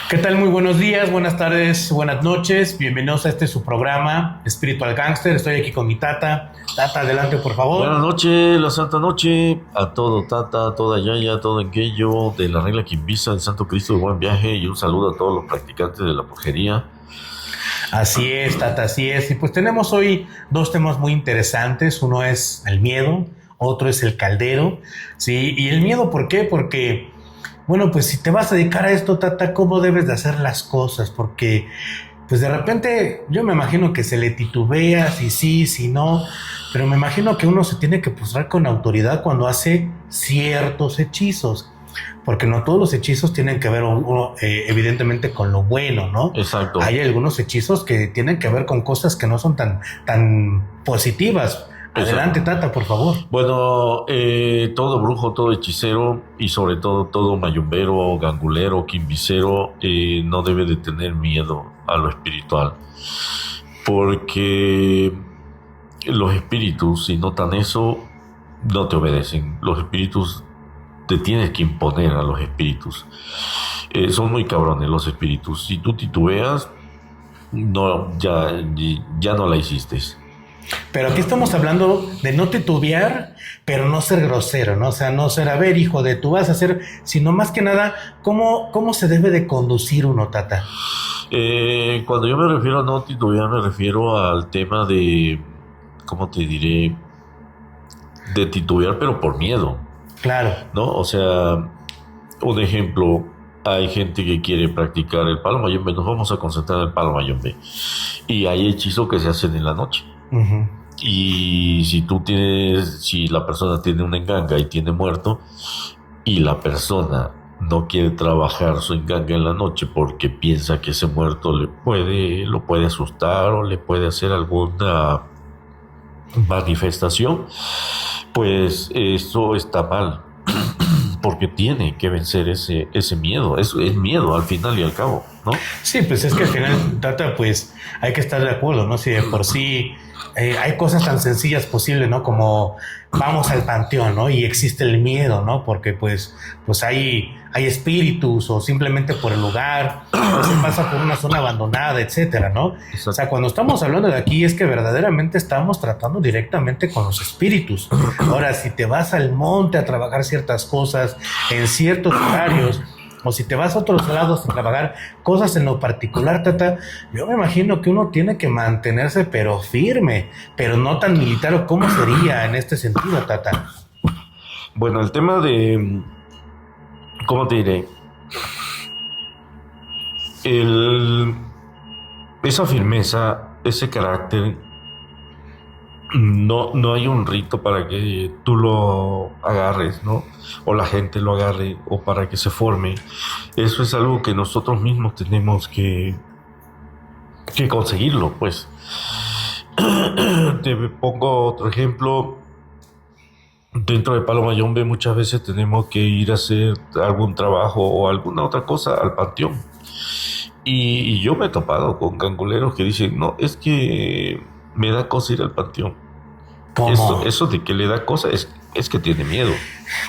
¿Qué tal? Muy buenos días, buenas tardes, buenas noches. Bienvenidos a su programa, Spiritual Gangster. Estoy aquí con mi tata. Tata, adelante, por Buenas favor. noches, la Santa Noche, a todo Tata, a toda Yaya, a todo aquello de la regla Quimbisa, el Santo Cristo de Buen Viaje y un saludo a todos los practicantes de la brujería. Así es, tata, así es. Y pues tenemos hoy dos temas muy interesantes. Uno es el miedo, otro es el caldero. Sí, y el miedo, ¿por qué? Porque, bueno, pues si te vas a dedicar a esto, tata, ¿cómo debes de hacer las cosas? Porque pues de repente yo me imagino que se le titubea, si sí, si no, pero me imagino que uno se tiene que postrar con autoridad cuando hace ciertos hechizos, porque no todos los hechizos tienen que ver evidentemente con lo bueno, ¿no? Exacto, Hay algunos hechizos que tienen que ver con cosas que no son tan positivas. Adelante, exacto. tata, por favor. Bueno, todo brujo, todo hechicero y sobre todo todo mayumbero, gangulero, quimbicero no debe de tener miedo a lo espiritual, porque los espíritus, si notan eso, no te obedecen. Los espíritus te tienes que imponer a los espíritus. Son muy cabrones los espíritus. Si tú titubeas, no, ya no la hiciste. Pero aquí estamos hablando de no titubear, pero no ser grosero, ¿no? O sea, no ser, a ver, hijo de tú vas a hacer, sino más que nada, ¿cómo se debe de conducir uno, tata? Cuando yo me refiero a no titubear, me refiero al tema de, ¿cómo te diré? De titubear, pero por miedo, Claro. ¿no? O sea, un ejemplo, hay gente que quiere practicar el palo mayombe, nos vamos a concentrar en el palo mayombe. Y hay hechizos que se hacen en la noche. Uh-huh. Y si la persona tiene una enganga y tiene muerto, y la persona no quiere trabajar su enganga en la noche porque piensa que ese muerto lo puede asustar o le puede hacer alguna manifestación, pues eso está mal, porque tiene que vencer ese miedo. Es miedo al final y al cabo, ¿no? Sí, pues es que al final, tata, pues hay que estar de acuerdo, ¿no? Si de por sí hay cosas tan sencillas posibles, ¿no? Como vamos al panteón, ¿no? Y existe el miedo, ¿no? Porque pues hay espíritus o simplemente por el lugar, o se pasa por una zona abandonada, etcétera, ¿no? O sea, Exacto. cuando estamos hablando de aquí es que verdaderamente estamos tratando directamente con los espíritus. Ahora, si te vas al monte a trabajar ciertas cosas en ciertos horarios, o si te vas a otros lados a trabajar cosas en lo particular, tata, yo me imagino que uno tiene que mantenerse pero firme, pero no tan militar. ¿O cómo sería en este sentido, tata? Bueno, el tema de, ¿cómo te diré? El, esa firmeza, ese carácter, no hay un rito para que tú lo agarres, ¿no? O la gente lo agarre, o para que se forme. Eso es algo que nosotros mismos tenemos que conseguirlo, pues. Te pongo otro ejemplo. Dentro de Palo Mayombe muchas veces tenemos que ir a hacer algún trabajo o alguna otra cosa al panteón. Y yo me he topado con ganguleros que dicen, no, es que me da cosa ir al panteón. ¿Cómo? Eso de que le da cosa es que tiene miedo.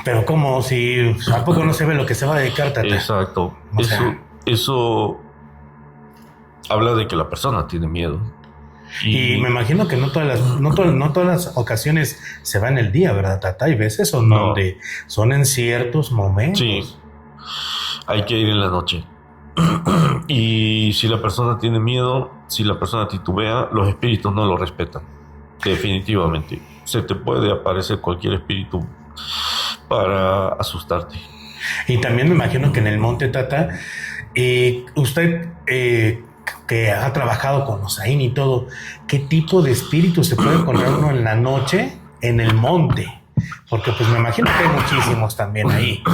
Pero ¿cómo? Si a poco no se ve lo que se va a dedicar, tata. Exacto. O sea, Eso habla de que la persona tiene miedo. y me Y imagino que no todas las ocasiones se va en el día, ¿verdad, tata? Hay veces son no, donde son en ciertos sí, momentos. hay que ir en la noche. Y si la persona tiene miedo, si la persona titubea, los espíritus no lo respetan. Definitivamente. Se te puede aparecer cualquier espíritu para asustarte. Y también me imagino que en el monte, tata, usted que ha trabajado con Osaín y todo, ¿qué tipo de espíritu se puede encontrar uno en la noche en el monte? Porque pues me imagino que hay muchísimos también ahí.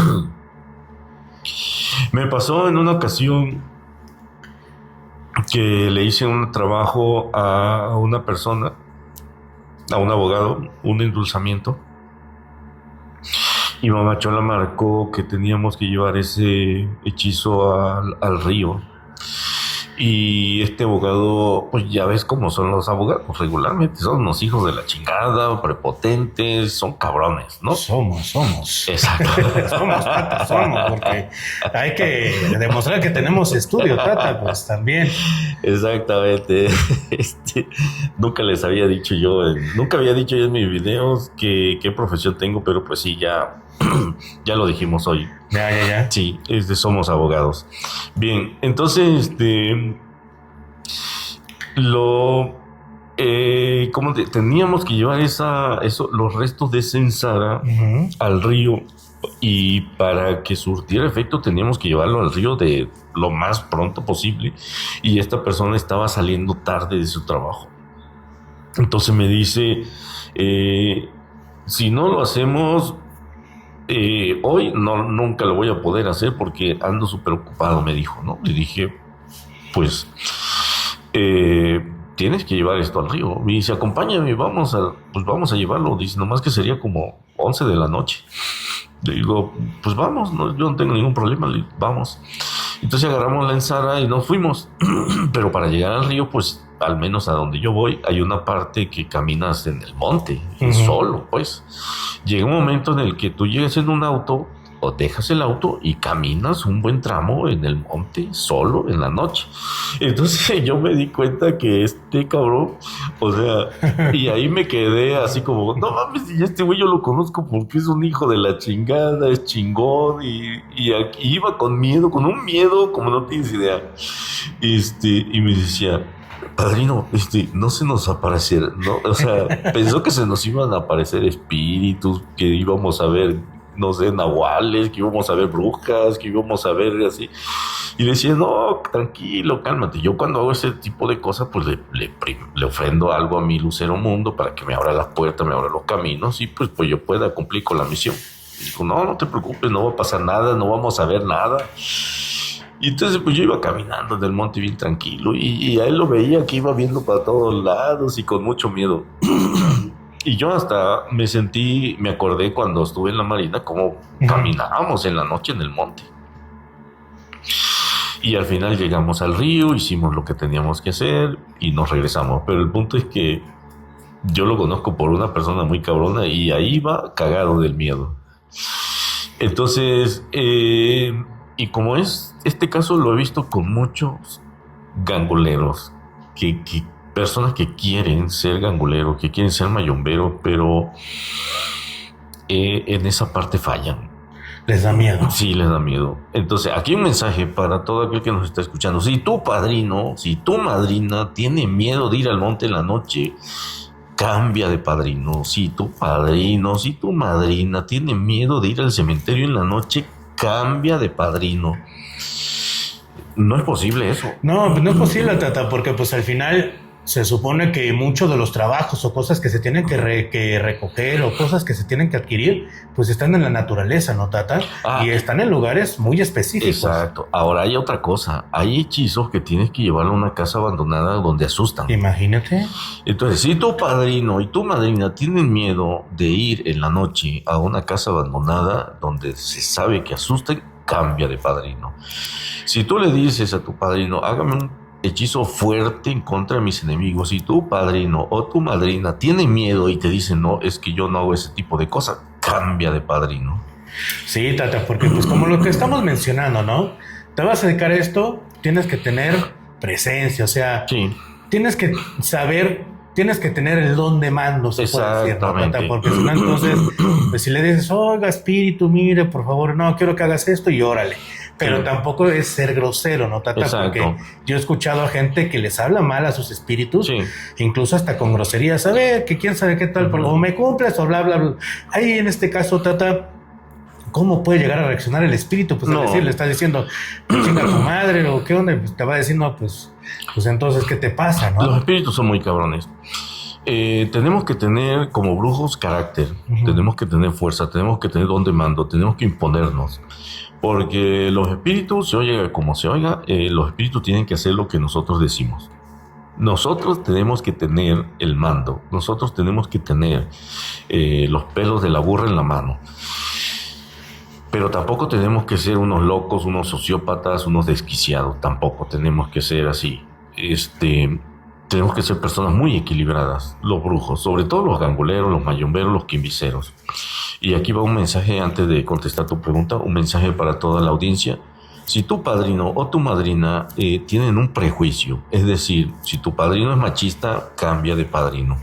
Me pasó en una ocasión que le hice un trabajo a una persona, a un abogado, un endulzamiento. Y Mamá Chola marcó que teníamos que llevar ese hechizo al río. Y este abogado, pues ya ves cómo son los abogados, regularmente son unos hijos de la chingada, prepotentes, son cabrones, ¿no? Somos. Exacto. Somos, Tata, somos, porque hay que demostrar que tenemos estudio, Tata, pues también. Exactamente. Nunca les había dicho yo, nunca había dicho yo en mis videos qué profesión tengo, pero pues sí, ya, ya lo dijimos hoy. Ya. Sí, somos abogados. Bien, entonces, teníamos que llevar los restos de esa ensara al río, y para que surtiera efecto teníamos que llevarlo al río de lo más pronto posible, y esta persona estaba saliendo tarde de su trabajo. Entonces me dice, si no lo hacemos hoy, nunca lo voy a poder hacer porque ando súper ocupado, me dijo, ¿no? Le dije, pues tienes que llevar esto al río. Me dice, acompáñame, vamos a llevarlo. Dice, nomás que sería como 11 de la noche. Le digo, pues vamos, no, yo no tengo ningún problema, vamos. Entonces agarramos la ensara y nos fuimos. Pero para llegar al río, pues al menos a donde yo voy, hay una parte que caminas en el monte, solo, pues. Llega un momento en el que tú llegas en un auto o dejas el auto y caminas un buen tramo en el monte solo en la noche. Entonces yo me di cuenta que este cabrón, o sea, y ahí me quedé así como, no mames, y este güey yo lo conozco porque es un hijo de la chingada, es chingón, y aquí iba con miedo, con un miedo como no tienes idea. Y me decía, padrino, no se nos aparecerá, ¿no? O sea, pensó que se nos iban a aparecer espíritus, que íbamos a ver, no sé, nahuales, que íbamos a ver brujas, que íbamos a ver así. Y decía, no, tranquilo, cálmate. Yo cuando hago ese tipo de cosas, pues le ofrendo algo a mi lucero mundo para que me abra las puertas, me abra los caminos y pues yo pueda cumplir con la misión. Y dijo, no te preocupes, no va a pasar nada, no vamos a ver nada. Y entonces pues yo iba caminando del monte bien tranquilo y a él lo veía que iba viendo para todos lados y con mucho miedo. Y yo hasta me acordé cuando estuve en la marina cómo caminábamos en la noche en el monte. Y al final llegamos al río, hicimos lo que teníamos que hacer y nos regresamos. Pero el punto es que yo lo conozco por una persona muy cabrona y ahí va cagado del miedo. Entonces, y como este caso lo he visto con muchos ganguleros, personas que quieren ser ganguleros, que quieren ser mayomberos, pero en esa parte fallan. Les da miedo. Sí, les da miedo. Entonces, aquí un mensaje para todo aquel que nos está escuchando. Si tu padrino, si tu madrina tiene miedo de ir al monte en la noche, cambia de padrino. Si tu padrino, si tu madrina tiene miedo de ir al cementerio en la noche, cambia de padrino. No es posible eso. No, pues no es posible, Tata, porque pues al final se supone que muchos de los trabajos o cosas que se tienen que recoger o cosas que se tienen que adquirir, pues están en la naturaleza, ¿no, Tata? Y están en lugares muy específicos. Exacto. Ahora hay otra cosa. Hay hechizos que tienes que llevarlo a una casa abandonada donde asustan. Imagínate. Entonces, si tu padrino y tu madrina tienen miedo de ir en la noche a una casa abandonada donde se sabe que asustan, cambia de padrino. Si tú le dices a tu padrino, hágame un hechizo fuerte en contra de mis enemigos, si tu padrino o tu madrina tiene miedo y te dice, no, es que yo no hago ese tipo de cosas, cambia de padrino. Sí, Tata, porque pues como lo que estamos mencionando, ¿no? Te vas a dedicar a esto, tienes que tener presencia, o sea, sí. Tienes que saber, tienes que tener el don de mando, se puede decir, ¿no, Tata? Porque si no, entonces, pues si le dices, oiga, espíritu, mire, por favor, no, quiero que hagas esto y órale. Pero sí, tampoco es ser grosero, ¿no, Tata? Exacto. Porque yo he escuchado a gente que les habla mal a sus espíritus, sí, incluso hasta con groserías, a ver, que quién sabe qué tal, o me cumples o bla, bla, bla. Ahí en este caso, Tata, ¿cómo puede llegar a reaccionar el espíritu? Pues no. Le está diciendo, chinga tu madre, o qué onda, pues te va a decir, no, pues entonces, ¿qué te pasa, no? Los espíritus son muy cabrones. Tenemos que tener como brujos carácter, tenemos que tener fuerza, tenemos que tener don de mando, tenemos que imponernos. Porque los espíritus, se oiga como se oiga, los espíritus tienen que hacer lo que nosotros decimos. Nosotros tenemos que tener el mando, nosotros tenemos que tener los pelos de la burra en la mano. Pero tampoco tenemos que ser unos locos, unos sociópatas, unos desquiciados. Tampoco tenemos que ser así. Tenemos que ser personas muy equilibradas, los brujos, sobre todo los ganguleros, los mayomberos, los quimbiceros. Y aquí va un mensaje, antes de contestar tu pregunta, un mensaje para toda la audiencia. Si tu padrino o tu madrina tienen un prejuicio, es decir, si tu padrino es machista, cambia de padrino.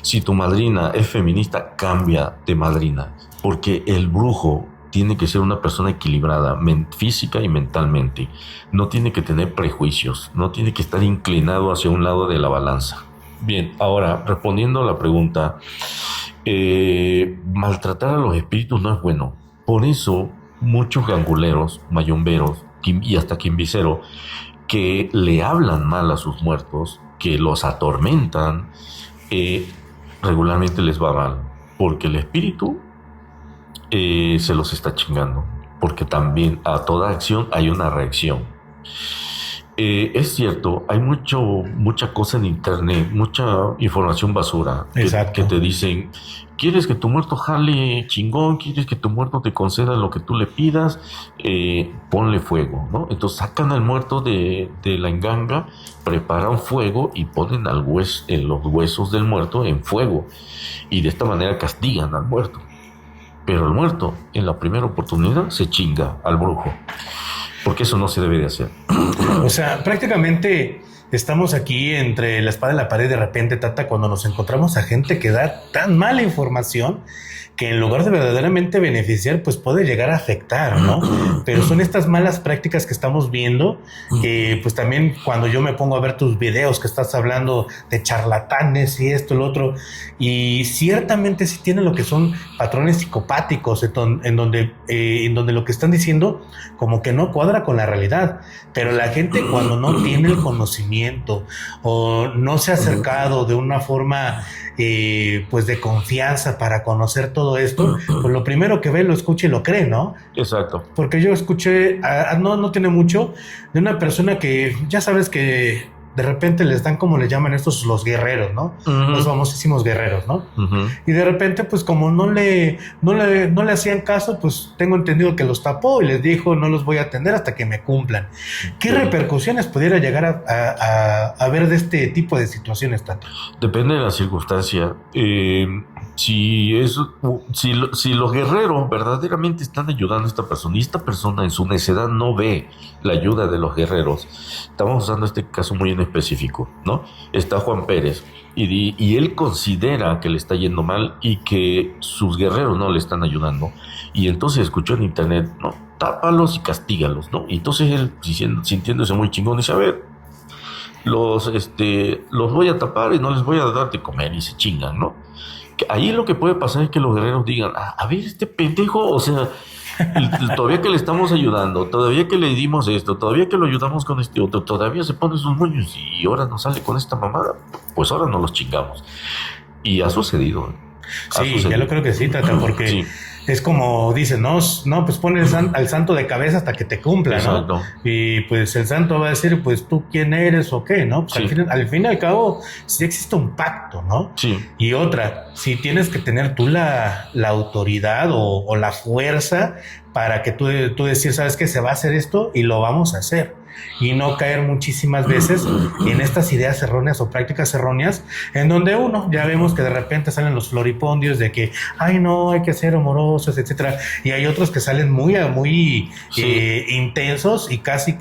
Si tu madrina es feminista, cambia de madrina. Porque el brujo tiene que ser una persona equilibrada, física y mentalmente. No tiene que tener prejuicios, no tiene que estar inclinado hacia un lado de la balanza. Bien, ahora, respondiendo a la pregunta, maltratar a los espíritus no es bueno. Por eso, muchos ganguleros, mayomberos y hasta quimbiceros, que le hablan mal a sus muertos, que los atormentan, regularmente les va mal. Porque el espíritu se los está chingando, porque también a toda acción hay una reacción. Es cierto, hay mucha cosa en internet, mucha información basura que te dicen, ¿quieres que tu muerto jale chingón? ¿Quieres que tu muerto te conceda lo que tú le pidas? Ponle fuego, ¿no? Entonces sacan al muerto de la enganga, preparan fuego y ponen los huesos del muerto en fuego, y de esta manera castigan al muerto. Pero el muerto, en la primera oportunidad, se chinga al brujo. Porque eso no se debe de hacer. O sea, prácticamente estamos aquí entre la espada y la pared de repente, Tata, cuando nos encontramos a gente que da tan mala información que en lugar de verdaderamente beneficiar, pues puede llegar a afectar, ¿no? Pero son estas malas prácticas que estamos viendo, que pues también cuando yo me pongo a ver tus videos que estás hablando de charlatanes y esto, lo otro, y ciertamente sí tienen lo que son patrones psicopáticos, en donde lo que están diciendo como que no cuadra con la realidad, pero la gente cuando no tiene el conocimiento o no se ha acercado de una forma pues de confianza para conocer todo esto, pues lo primero que ve, lo escucha y lo cree, ¿no? Exacto. Porque yo escuché, no tiene mucho, de una persona que ya sabes que de repente les dan, como le llaman estos, los guerreros, ¿no? Uh-huh. Los famosísimos guerreros, ¿no? Uh-huh. Y de repente, pues como no le hacían caso, pues tengo entendido que los tapó y les dijo, no los voy a atender hasta que me cumplan. ¿Qué repercusiones pudiera llegar a haber de este tipo de situaciones, Tato? Depende de la circunstancia. Si los guerreros verdaderamente están ayudando a esta persona y esta persona en su necedad no ve la ayuda de los guerreros, estamos usando este caso muy en específico, ¿no? Está Juan Pérez y él considera que le está yendo mal y que sus guerreros no le están ayudando, y entonces escuchó en internet, ¿no? Tápalos y castígalos, ¿no? Y entonces él, sintiéndose muy chingón, dice, a ver, los voy a tapar y no les voy a dar de comer, y se chingan, ¿no? Ahí lo que puede pasar es que los guerreros digan, a ver, este pendejo, o sea, todavía que le estamos ayudando, todavía que le dimos esto, todavía que lo ayudamos con este otro, todavía se pone sus moños y ahora nos sale con esta mamada, pues ahora nos los chingamos. Y ha sucedido. Sí, ya lo creo que sí, Tata, porque sí. Es como dicen, no, pues pon al santo de cabeza hasta que te cumpla, ¿no? Exacto. Y pues el santo va a decir, pues tú quién eres o qué, ¿no? Pues sí. al fin y al cabo, sí existe un pacto, ¿no? Sí. Y otra, sí tienes que tener tú la autoridad o la fuerza para que tú decir, ¿sabes qué? Se va a hacer esto y lo vamos a hacer. Y no caer muchísimas veces en estas ideas erróneas o prácticas erróneas, en donde ya vemos que de repente salen los floripondios de que, ay no, hay que ser amorosos, etcétera, y hay otros que salen muy sí. Intensos y casi,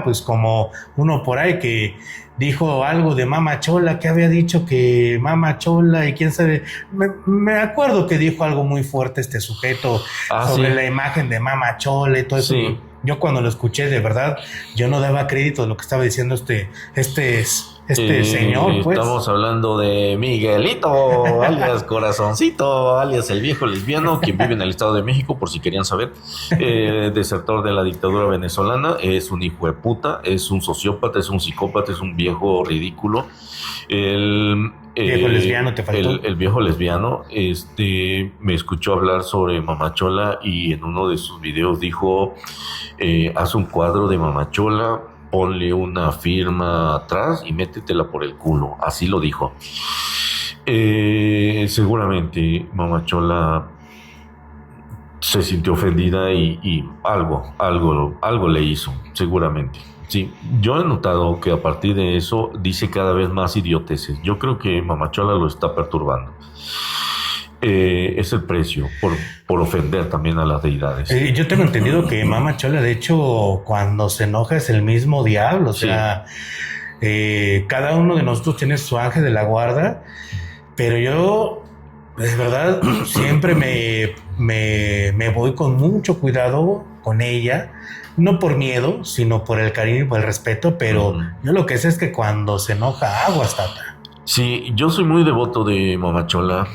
pues como uno por ahí que dijo algo de Mama Chola, que había dicho que Mama Chola y quién sabe, me acuerdo que dijo algo muy fuerte este sujeto sobre sí. La imagen de Mama Chola y todo eso. Sí. Yo cuando lo escuché, de verdad, yo no daba crédito de lo que estaba diciendo este señor, pues. Estamos hablando de Miguelito, alias Corazoncito, alias el viejo lesbiano, quien vive en el Estado de México, por si querían saber. Desertor de la dictadura venezolana, es un hijo de puta, es un sociópata, es un psicópata, es un viejo ridículo. Viejo lesbiano, te faltó. El viejo lesbiano me escuchó hablar sobre Mamachola y en uno de sus videos dijo, haz un cuadro de Mamachola, ponle una firma atrás y métetela por el culo. Así lo dijo. Seguramente Mamachola se sintió ofendida y algo le hizo, seguramente. Sí, yo he notado que a partir de eso dice cada vez más idioteces. Yo creo que Mamachola lo está perturbando. Es el precio por ofender también a las deidades. Yo tengo entendido que Mama Chola, de hecho, cuando se enoja es el mismo diablo. O sea, cada uno de nosotros tiene su ángel de la guarda, pero yo, de verdad, siempre me voy con mucho cuidado con ella. No por miedo, sino por el cariño y por el respeto, pero yo lo que sé es que cuando se enoja, aguas, tata. Sí, yo soy muy devoto de Mamachola,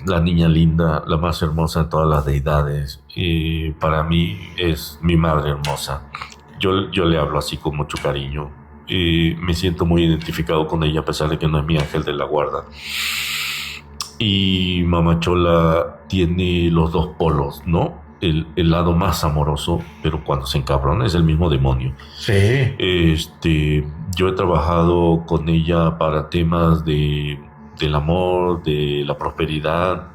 la niña linda, la más hermosa de todas las deidades. Y para mí es mi madre hermosa. Yo le hablo así con mucho cariño. Y me siento muy identificado con ella a pesar de que no es mi ángel de la guarda. Y Mamachola tiene los dos polos, ¿no? El lado más amoroso, pero cuando se encabrona es el mismo demonio. Sí. Yo he trabajado con ella para temas del amor, de la prosperidad,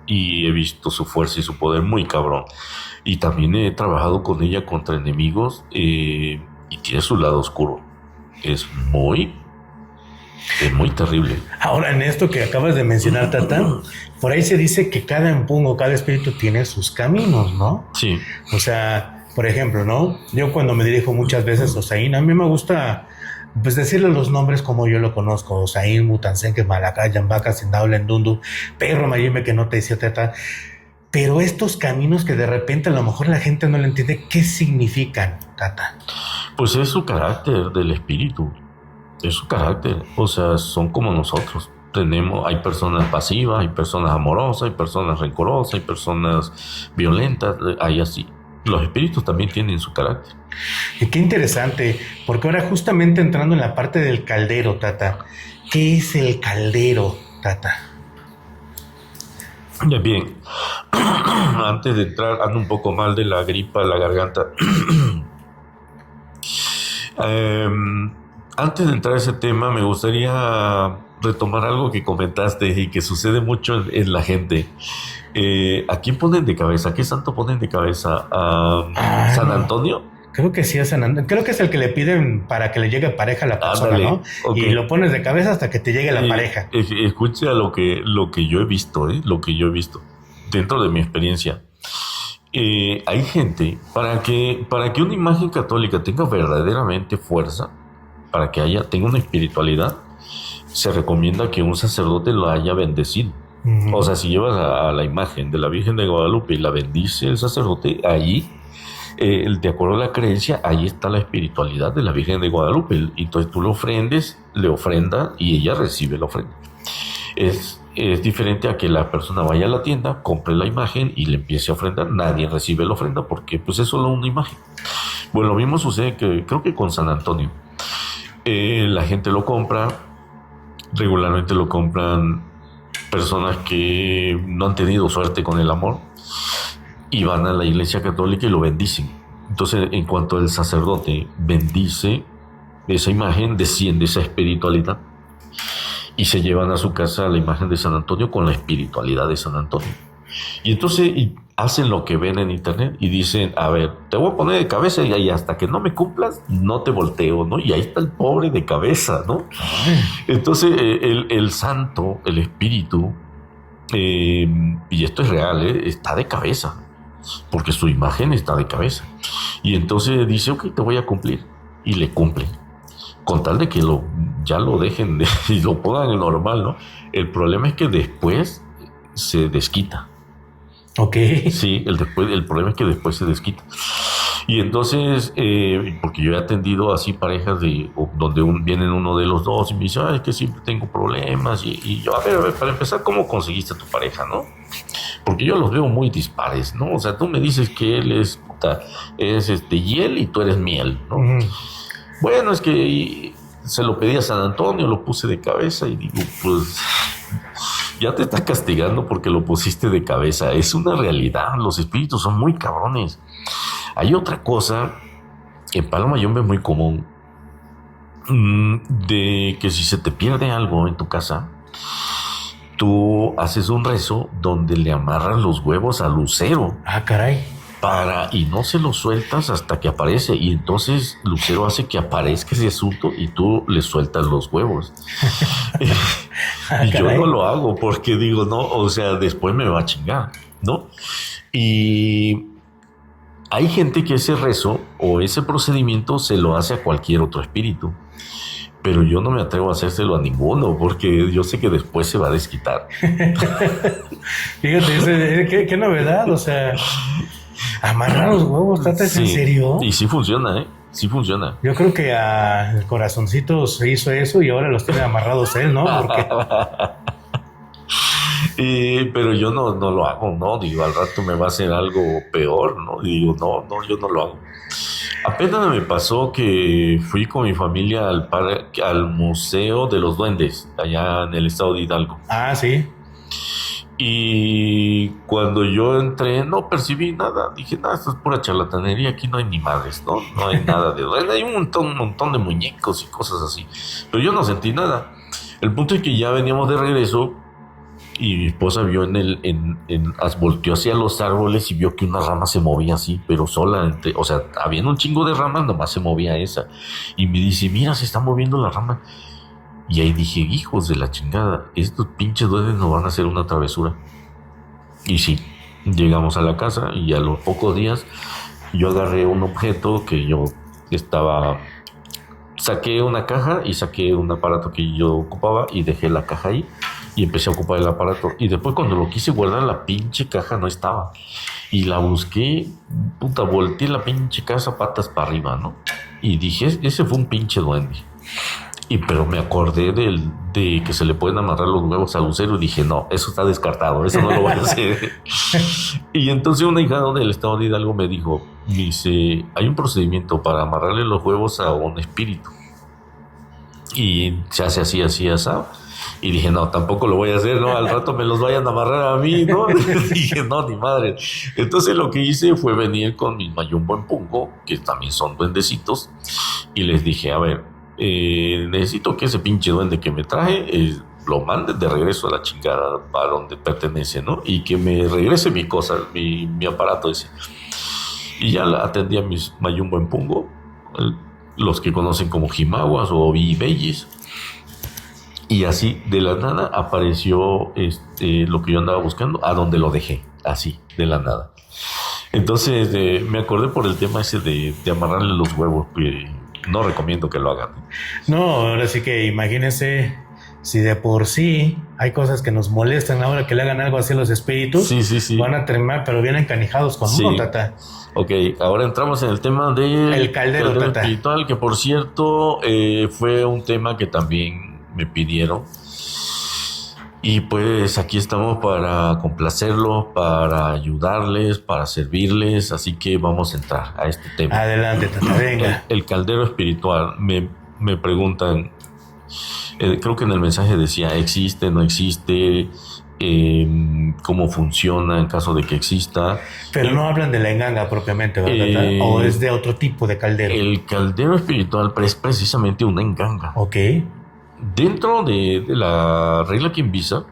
y he visto su fuerza y su poder muy cabrón. Y también he trabajado con ella contra enemigos, y tiene su lado oscuro. Es muy terrible. Ahora, en esto que acabas de mencionar, tata, por ahí se dice que cada empungo, cada espíritu tiene sus caminos, ¿no? Sí. O sea, por ejemplo, ¿no? Yo cuando me dirijo muchas veces a Osaín, a mí me gusta pues decirle los nombres como yo lo conozco: Osaín, Mutansenque, Malacá, Yambaca, Sindaula, Endundu, Perro, Mayime, que no te decía tata. Pero estos caminos que de repente a lo mejor la gente no le entiende, ¿qué significan, tata? Pues es su carácter del espíritu. Es su carácter, o sea, son como nosotros. Hay personas pasivas, hay personas amorosas, hay personas rencorosas, hay personas violentas, hay así. Los espíritus también tienen su carácter. Y qué interesante, porque ahora justamente entrando en la parte del caldero, tata, ¿qué es el caldero, tata? Bien, antes de entrar, ando un poco mal de la gripa, la garganta. Antes de entrar a ese tema, me gustaría retomar algo que comentaste y que sucede mucho en la gente. ¿A quién ponen de cabeza? ¿Qué santo ponen de cabeza? ¿A San Antonio? Creo que sí es San Antonio. Creo que es el que le piden para que le llegue pareja a la persona, ¿no? Okay. Y lo pones de cabeza hasta que te llegue la pareja. Escucha lo que yo he visto, lo que yo he visto dentro de mi experiencia. Hay gente, para que una imagen católica tenga verdaderamente fuerza, para que tenga una espiritualidad, se recomienda que un sacerdote lo haya bendecido. O sea, si llevas a la imagen de la Virgen de Guadalupe y la bendice el sacerdote, ahí, de acuerdo a la creencia, ahí está la espiritualidad de la Virgen de Guadalupe. Entonces tú le ofrenda y ella recibe la ofrenda. Es diferente a que la persona vaya a la tienda, compre la imagen y le empiece a ofrendar. Nadie recibe la ofrenda porque pues es solo una imagen. Bueno, lo mismo sucede creo que con San Antonio. La gente lo compra, regularmente lo compran personas que no han tenido suerte con el amor y van a la iglesia católica y lo bendicen. Entonces, en cuanto el sacerdote bendice esa imagen, desciende esa espiritualidad y se llevan a su casa la imagen de San Antonio con la espiritualidad de San Antonio. Y entonces hacen lo que ven en internet y dicen: a ver, te voy a poner de cabeza y hasta que no me cumplas, no te volteo, ¿no? Y ahí está el pobre de cabeza, ¿no? Entonces el santo, el espíritu, y esto es real, está de cabeza, porque su imagen está de cabeza. Y entonces dice: ok, te voy a cumplir. Y le cumple, con tal de que ya lo dejen y lo pongan en normal, ¿no? El problema es que después se desquita. Ok. Sí, el problema es que después se desquita. Y entonces, porque yo he atendido así parejas donde vienen uno de los dos y me dice: es que siempre tengo problemas. Y yo, a ver, para empezar, ¿cómo conseguiste tu pareja, no? Porque yo los veo muy dispares, ¿no? O sea, tú me dices que él es hiel y tú eres miel, ¿no? Bueno, es que se lo pedí a San Antonio, lo puse de cabeza y digo, pues ya te está castigando porque lo pusiste de cabeza. Es una realidad, los espíritus son muy cabrones. Hay otra cosa, en Paloma Yombe es muy común, de que si se te pierde algo en tu casa, tú haces un rezo donde le amarras los huevos al lucero. Ah, caray. Y no se los sueltas hasta que aparece. Y entonces Lucero hace que aparezca ese asunto y tú le sueltas los huevos. Y yo no lo hago porque digo, no, o sea, después me va a chingar, ¿no? Y hay gente que ese rezo o ese procedimiento se lo hace a cualquier otro espíritu. Pero yo no me atrevo a hacérselo a ninguno porque yo sé que después se va a desquitar. Fíjate, qué novedad, o sea... Amarrar los huevos, ¿Tata? ¿Es en serio? Y sí funciona, ¿eh? Sí funciona. Yo creo que a el corazoncito se hizo eso y ahora los tiene amarrados él, ¿no? Porque... pero yo no lo hago, ¿no? Digo, al rato me va a hacer algo peor, ¿no? Digo, no, yo no lo hago. Apenas me pasó que fui con mi familia al Museo de los Duendes, allá en el estado de Hidalgo. Ah, sí. Y cuando yo entré no percibí nada. Dije, nada, esto es pura charlatanería. Aquí no hay ni madres, ¿no? No hay nada de... Hay un montón de muñecos y cosas así. Pero yo no sentí nada. El punto es que ya veníamos de regreso y mi esposa vio volteó hacia los árboles y vio que una rama se movía así, pero sola. O sea, había un chingo de ramas, nomás se movía esa. Y me dice, mira, se está moviendo la rama. Y ahí dije, hijos de la chingada, estos pinches duendes nos van a hacer una travesura. Y sí, llegamos a la casa y a los pocos días yo agarré un objeto que yo saqué una caja y saqué un aparato que yo ocupaba y dejé la caja ahí y empecé a ocupar el aparato. Y después cuando lo quise guardar, la pinche caja no estaba. Y la busqué, volteé la pinche casa patas para arriba, ¿no? Y dije, ese fue un pinche duende. Pero me acordé de que se le pueden amarrar los huevos al lucero y dije, no, eso está descartado, eso no lo voy a hacer. Y entonces una hija del estado de Hidalgo me dice, hay un procedimiento para amarrarle los huevos a un espíritu. Y se hace así, asado. Y dije, no, tampoco lo voy a hacer, ¿no? Al rato me los vayan a amarrar a mí, ¿no? Dije, no, ni madre. Entonces lo que hice fue venir con mis Mayumbo en Pungo, que también son duendecitos, y les dije, a ver, necesito que ese pinche duende que me traje lo mande de regreso a la chingada para donde pertenece, ¿no? Y que me regrese mi cosa, mi aparato ese. Y ya atendí a mis Mayumbo en Pungo, los que conocen como Jimaguas o Vibeyes. Y así de la nada apareció lo que yo andaba buscando, a donde lo dejé, así, de la nada. Entonces me acordé por el tema ese de amarrarle los huevos, que no recomiendo que lo hagan. No, ahora sí que imagínense si de por sí hay cosas que nos molestan ahora que le hagan algo así a los espíritus. Sí. Van a terminar, pero bien encanijados con uno, Tata. Ok, ahora entramos en el tema del el caldero Tata. Espiritual, que por cierto fue un tema que también me pidieron. Y pues aquí estamos para complacerlos, para ayudarles, para servirles. Así que vamos a entrar a este tema. Adelante, Tata, venga. El caldero espiritual. Me preguntan, creo que en el mensaje decía, ¿existe, no existe? ¿Cómo funciona en caso de que exista? Pero no hablan de la enganga propiamente, ¿verdad? ¿O es de otro tipo de caldero? El caldero espiritual es precisamente una enganga. Ok. Dentro de la regla Quimbisa,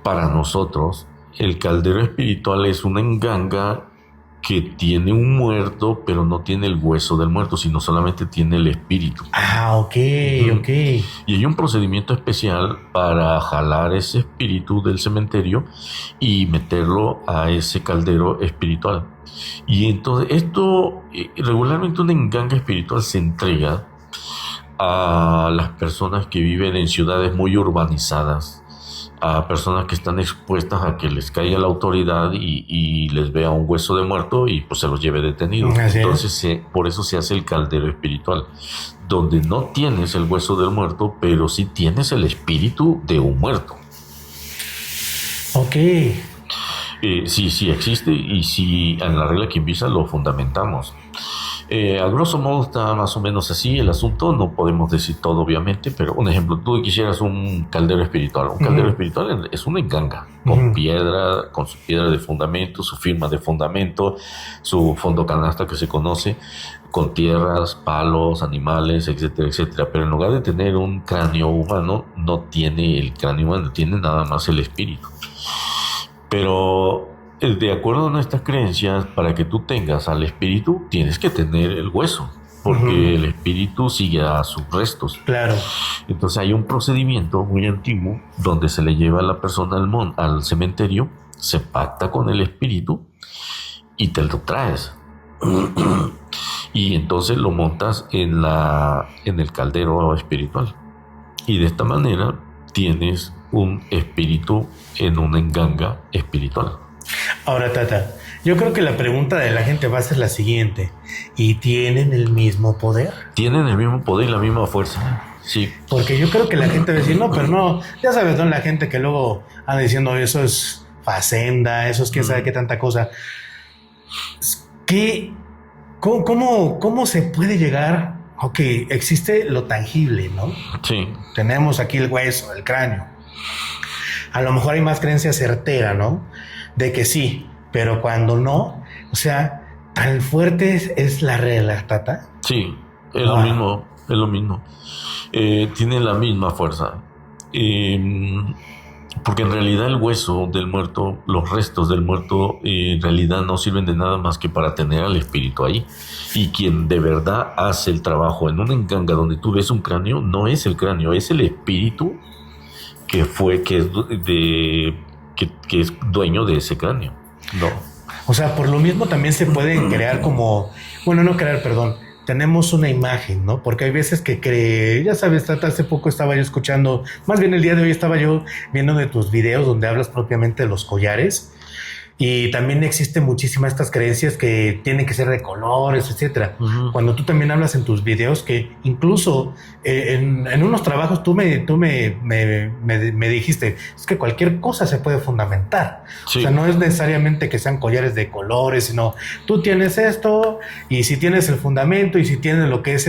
para nosotros, el caldero espiritual es una enganga que tiene un muerto, pero no tiene el hueso del muerto, sino solamente tiene el espíritu. Ah, ok. Y hay un procedimiento especial para jalar ese espíritu del cementerio y meterlo a ese caldero espiritual. Y entonces esto, regularmente una enganga espiritual se entrega a las personas que viven en ciudades muy urbanizadas, a personas que están expuestas a que les caiga la autoridad y les vea un hueso de muerto y pues se los lleve detenidos. Entonces por eso se hace el caldero espiritual, donde no tienes el hueso del muerto, pero sí tienes el espíritu de un muerto. Ok. Sí existe, y sí en la regla Quimbisa lo fundamentamos. A grosso modo está más o menos así el asunto, no podemos decir todo obviamente, pero un ejemplo, tú quisieras un caldero espiritual. Un caldero espiritual es una enganga, con piedra, con su piedra de fundamento, su firma de fundamento, su fondo canasta que se conoce, con tierras, palos, animales, etcétera, etcétera. Pero en lugar de tener un cráneo humano, no tiene el cráneo humano, tiene nada más el espíritu. Pero de acuerdo a nuestras creencias, para que tú tengas al espíritu, tienes que tener el hueso, porque el espíritu sigue a sus restos. Claro. Entonces hay un procedimiento muy antiguo donde se le lleva a la persona al cementerio, se pacta con el espíritu y te lo traes. Y entonces lo montas en el caldero espiritual. Y de esta manera tienes un espíritu en una enganga espiritual. Ahora, Tata, yo creo que la pregunta de la gente va a ser la siguiente. ¿Y tienen el mismo poder? Tienen el mismo poder y la misma fuerza. Sí. Porque yo creo que la gente va a decir, no, pero no, ya sabes, ¿no? La gente que luego anda diciendo, eso es facenda, eso es quién sabe qué tanta cosa. ¿Cómo se puede llegar? Ok, existe lo tangible, ¿no? Sí. Tenemos aquí el hueso, el cráneo. A lo mejor hay más creencia certera, ¿no? De que sí, pero cuando no, o sea, tan fuerte es la regla, Tata. Sí, es lo mismo. Tiene la misma fuerza. Porque en realidad el hueso del muerto, los restos del muerto, en realidad no sirven de nada más que para tener al espíritu ahí. Y quien de verdad hace el trabajo en una enganga donde tú ves un cráneo, no es el cráneo, es el espíritu que es dueño de ese cráneo. No. O sea, por lo mismo también se pueden crear como, bueno, no crear, perdón, tenemos una imagen, ¿no? Porque hay veces que ya sabes, Tata, hace poco estaba yo escuchando, más bien el día de hoy estaba yo viendo de tus videos donde hablas propiamente de los collares. Y también existen muchísimas estas creencias que tienen que ser de colores, etcétera. Cuando tú también hablas en tus videos que incluso en unos trabajos tú me dijiste, es que cualquier cosa se puede fundamentar. Sí. O sea, no es necesariamente que sean collares de colores, sino tú tienes esto y si tienes el fundamento y si tienes lo que es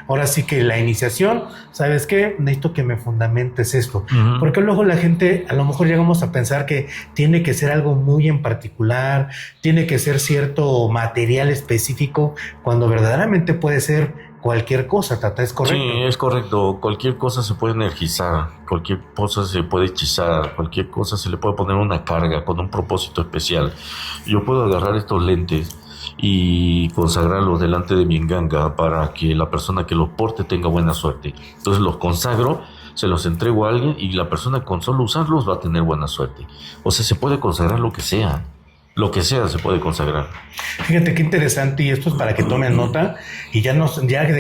ahora sí que la iniciación, ¿sabes qué? Necesito que me fundamentes esto. Porque luego la gente, a lo mejor llegamos a pensar que tiene que ser algo muy en particular, tiene que ser cierto material específico, cuando verdaderamente puede ser cualquier cosa, Tata, ¿es correcto? Sí, es correcto. Cualquier cosa se puede energizar, cualquier cosa se puede hechizar, cualquier cosa se le puede poner una carga con un propósito especial. Yo puedo agarrar estos lentes y consagrarlos delante de mi enganga para que la persona que los porte tenga buena suerte. Entonces los consagro, se los entrego a alguien y la persona con solo usarlos va a tener buena suerte. O sea, se puede consagrar lo que sea se puede consagrar. Fíjate qué interesante, y esto es para que tomen nota y ya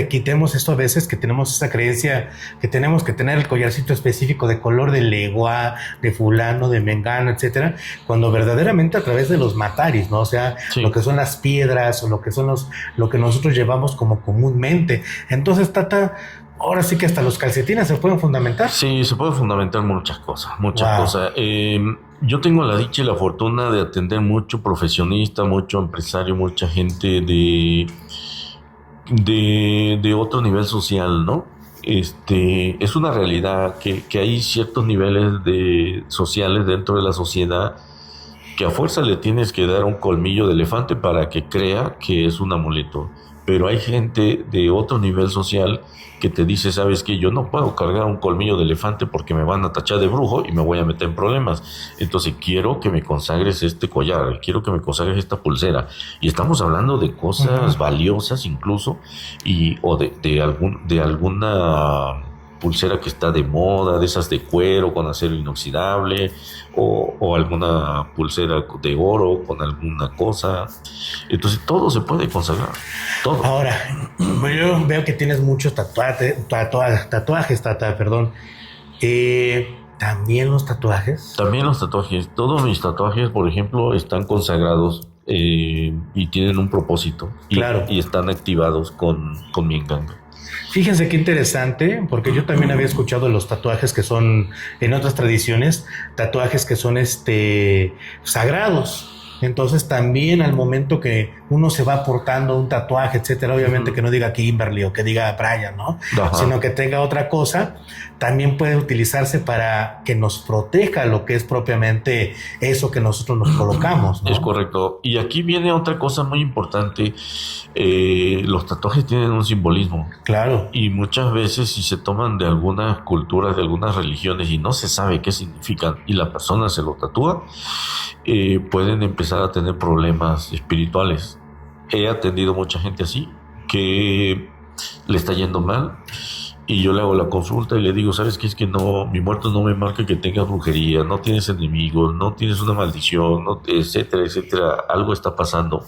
quitemos esto a veces que tenemos esa creencia que tenemos que tener el collarcito específico de color de legua, de fulano, de mengano, etcétera, cuando verdaderamente a través de los mataris, ¿no? O sea, sí, lo que son las piedras o lo que nosotros llevamos como comúnmente. Entonces, Tata, ahora sí que hasta los calcetines se pueden fundamentar. Sí, se pueden fundamentar muchas cosas. Yo tengo la dicha y la fortuna de atender mucho profesionista, mucho empresario, mucha gente de otro nivel social, ¿no? Es una realidad que hay ciertos niveles sociales dentro de la sociedad que a fuerza le tienes que dar un colmillo de elefante para que crea que es un amuleto. Pero hay gente de otro nivel social que te dice, sabes que yo no puedo cargar un colmillo de elefante porque me van a tachar de brujo y me voy a meter en problemas. Entonces quiero que me consagres este collar, quiero que me consagres esta pulsera. Y estamos hablando de cosas valiosas incluso, o de alguna pulsera que está de moda, de esas de cuero con acero inoxidable, o alguna pulsera de oro con alguna cosa. Entonces todo se puede consagrar, todo. Ahora, yo veo que tienes muchos tatuajes, Tata, perdón. ¿También los tatuajes? También los tatuajes. Todos mis tatuajes, por ejemplo, están consagrados y tienen un propósito. Claro. Y están activados con mi enganga. Fíjense qué interesante, porque yo también había escuchado los tatuajes que son, en otras tradiciones, tatuajes que son sagrados. Entonces también al momento que uno se va aportando un tatuaje, etcétera, obviamente que no diga Kimberly o que diga Brian, ¿no? Ajá. Sino que tenga otra cosa, también puede utilizarse para que nos proteja lo que es propiamente eso que nosotros nos colocamos, ¿no? Es correcto. Y aquí viene otra cosa muy importante. Los tatuajes tienen un simbolismo. Claro. Y muchas veces si se toman de algunas culturas, de algunas religiones y no se sabe qué significan y la persona se lo tatúa, pueden empezar a tener problemas espirituales. He atendido mucha gente así que le está yendo mal y yo le hago la consulta y le digo, ¿sabes qué? Es que no, mi muerto no me marca que tengas brujería, no tienes enemigos, no tienes una maldición, no, etcétera, etcétera, algo está pasando.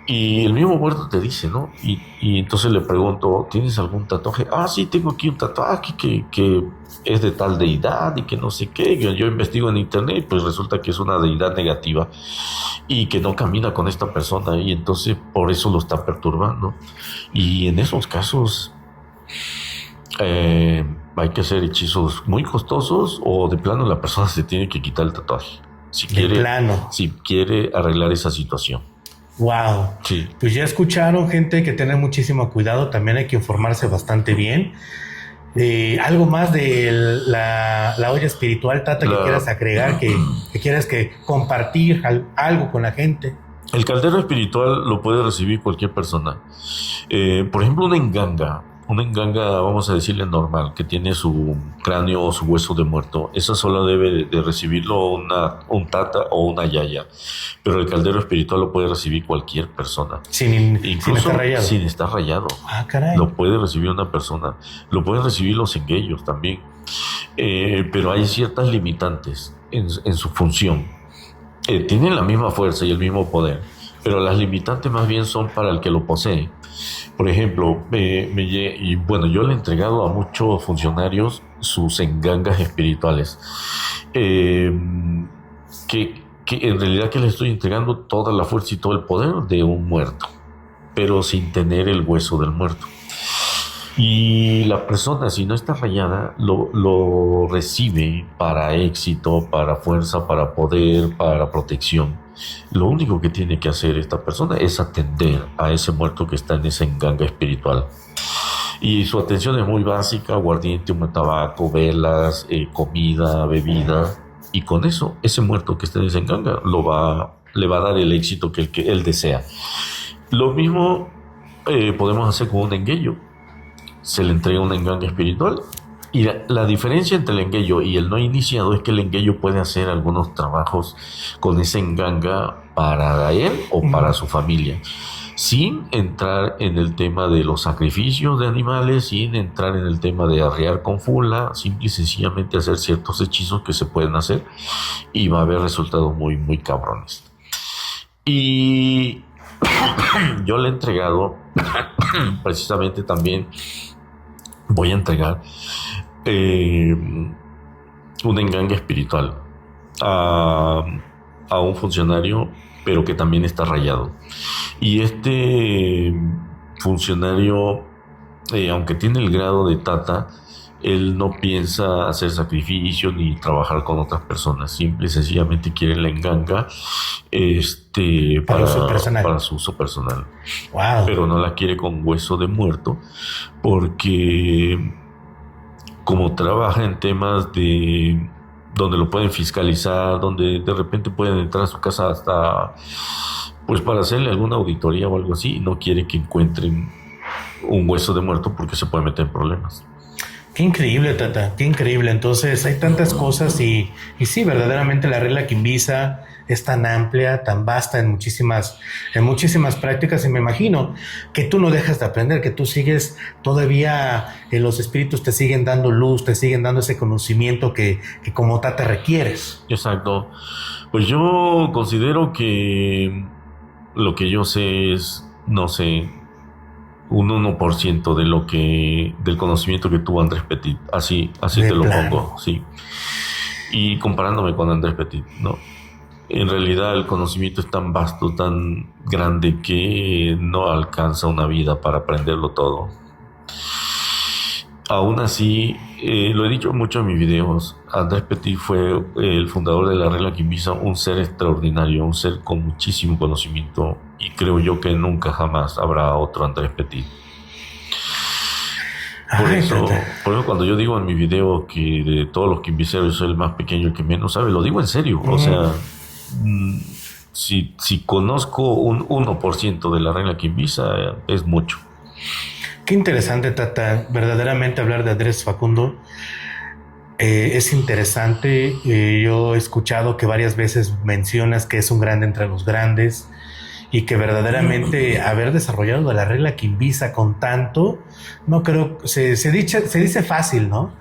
Y el mismo muerto te dice, ¿no? Y entonces le pregunto, ¿tienes algún tatuaje? Ah, sí, tengo aquí un tatuaje que es de tal deidad y que no sé qué. Yo investigo en internet y pues resulta que es una deidad negativa y que no camina con esta persona y entonces por eso lo está perturbando. Y en esos casos hay que hacer hechizos muy costosos o de plano la persona se tiene que quitar el tatuaje. Si quiere arreglar esa situación. Wow. Sí. Pues ya escucharon, gente, que tener muchísimo cuidado. También hay que informarse bastante bien. Algo más de la olla espiritual, Tata, que quieras agregar, que quieras que compartir algo con la gente. El caldero espiritual lo puede recibir cualquier persona. Por ejemplo, una enganga, vamos a decirle normal, que tiene su cráneo o su hueso de muerto, esa solo debe de recibirlo un tata o una yaya. Pero el caldero espiritual lo puede recibir cualquier persona. Sin estar rayado. Sin estar rayado. Ah, caray. Lo puede recibir una persona. Lo pueden recibir los enguellos también. Pero hay ciertas limitantes en su función. Tienen la misma fuerza y el mismo poder, pero las limitantes más bien son para el que lo posee. Por ejemplo, yo le he entregado a muchos funcionarios sus engangas espirituales, que en realidad que les estoy entregando toda la fuerza y todo el poder de un muerto, pero sin tener el hueso del muerto. Y la persona, si no está rayada, lo recibe para éxito, para fuerza, para poder, para protección. Lo único que tiene que hacer esta persona es atender a ese muerto que está en esa enganga espiritual. Y su atención es muy básica: aguardiente, humo de tabaco, velas, comida, bebida. Y con eso, ese muerto que está en esa enganga le va a dar el éxito que él desea. Lo mismo podemos hacer con un enguello. Se le entrega una enganga espiritual y la diferencia entre el enguello y el no iniciado es que el enguello puede hacer algunos trabajos con esa enganga para él o para su familia, sin entrar en el tema de los sacrificios de animales, sin entrar en el tema de arrear con fula, simple y sencillamente hacer ciertos hechizos que se pueden hacer y va a haber resultados muy, muy cabrones. Y yo le he entregado precisamente también. Voy a entregar una enganga espiritual a un funcionario, pero que también está rayado. Y este funcionario, aunque tiene el grado de tata, él no piensa hacer sacrificio ni trabajar con otras personas. Simple y sencillamente quiere la enganga para su uso personal. Wow. Pero no la quiere con hueso de muerto, porque como trabaja en temas de donde lo pueden fiscalizar, donde de repente pueden entrar a su casa hasta pues para hacerle alguna auditoría o algo así, y no quiere que encuentren un hueso de muerto porque se puede meter en problemas. Qué increíble, Tata, qué increíble. Entonces hay tantas cosas y sí, verdaderamente la regla Quimbisa es tan amplia, tan vasta en muchísimas prácticas, y me imagino que tú no dejas de aprender, que tú sigues todavía, los espíritus te siguen dando luz, te siguen dando ese conocimiento que como Tata requieres. Exacto. Pues yo considero que lo que yo sé es, no sé, un 1% del conocimiento que tuvo Andrés Petit. Así te lo pongo, sí. Y comparándome con Andrés Petit, ¿no? En realidad el conocimiento es tan vasto, tan grande, que no alcanza una vida para aprenderlo todo. Aún así, lo he dicho mucho en mis videos, Andrés Petit fue el fundador de la regla Quimbiza, un ser extraordinario, un ser con muchísimo conocimiento, y creo yo que nunca jamás habrá otro Andrés Petit. Por eso cuando yo digo en mi video que de todos los quimbiceros yo soy el más pequeño, el que menos sabe, lo digo en serio. O sea, si conozco un 1% de la regla Quimbiza, es mucho. Qué interesante, Tata. Verdaderamente hablar de Andrés Facundo es interesante. Yo he escuchado que varias veces mencionas que es un grande entre los grandes y que verdaderamente haber desarrollado la regla Quimbiza con tanto, no creo, se dice fácil, ¿no?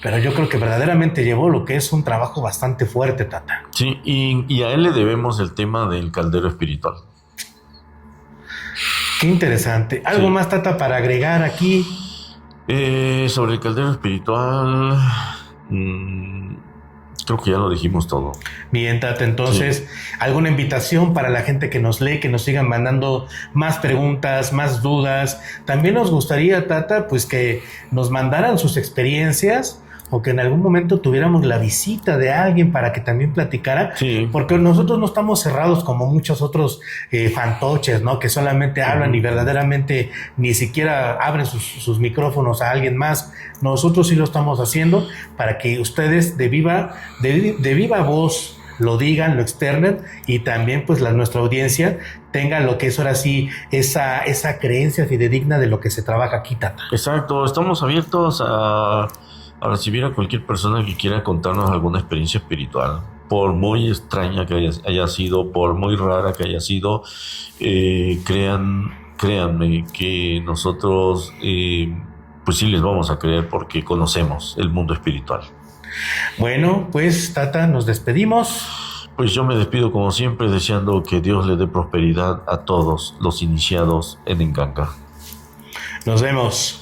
Pero yo creo que verdaderamente llevó lo que es un trabajo bastante fuerte, Tata. Sí, y a él le debemos el tema del caldero espiritual. Qué interesante. ¿Algo más, Tata, para agregar aquí? Sobre el caldero espiritual, creo que ya lo dijimos todo. Bien, Tata, entonces, ¿alguna invitación para la gente que nos lee, que nos sigan mandando más preguntas, más dudas? También nos gustaría, Tata, pues que nos mandaran sus experiencias o que en algún momento tuviéramos la visita de alguien para que también platicara, porque nosotros no estamos cerrados como muchos otros fantoches, ¿no? Que solamente hablan y verdaderamente ni siquiera abren sus micrófonos a alguien más. Nosotros sí lo estamos haciendo para que ustedes de viva voz lo digan, lo externen, y también pues nuestra audiencia tenga lo que es ahora sí esa creencia fidedigna de lo que se trabaja aquí, Tata. Exacto, estamos abiertos a recibir a cualquier persona que quiera contarnos alguna experiencia espiritual, por muy extraña que haya sido, por muy rara que haya sido. Créanme que nosotros pues sí les vamos a creer, porque conocemos el mundo espiritual. Bueno, pues Tata, nos despedimos. Pues yo me despido como siempre, deseando que Dios le dé prosperidad a todos los iniciados en Nganga. Nos vemos.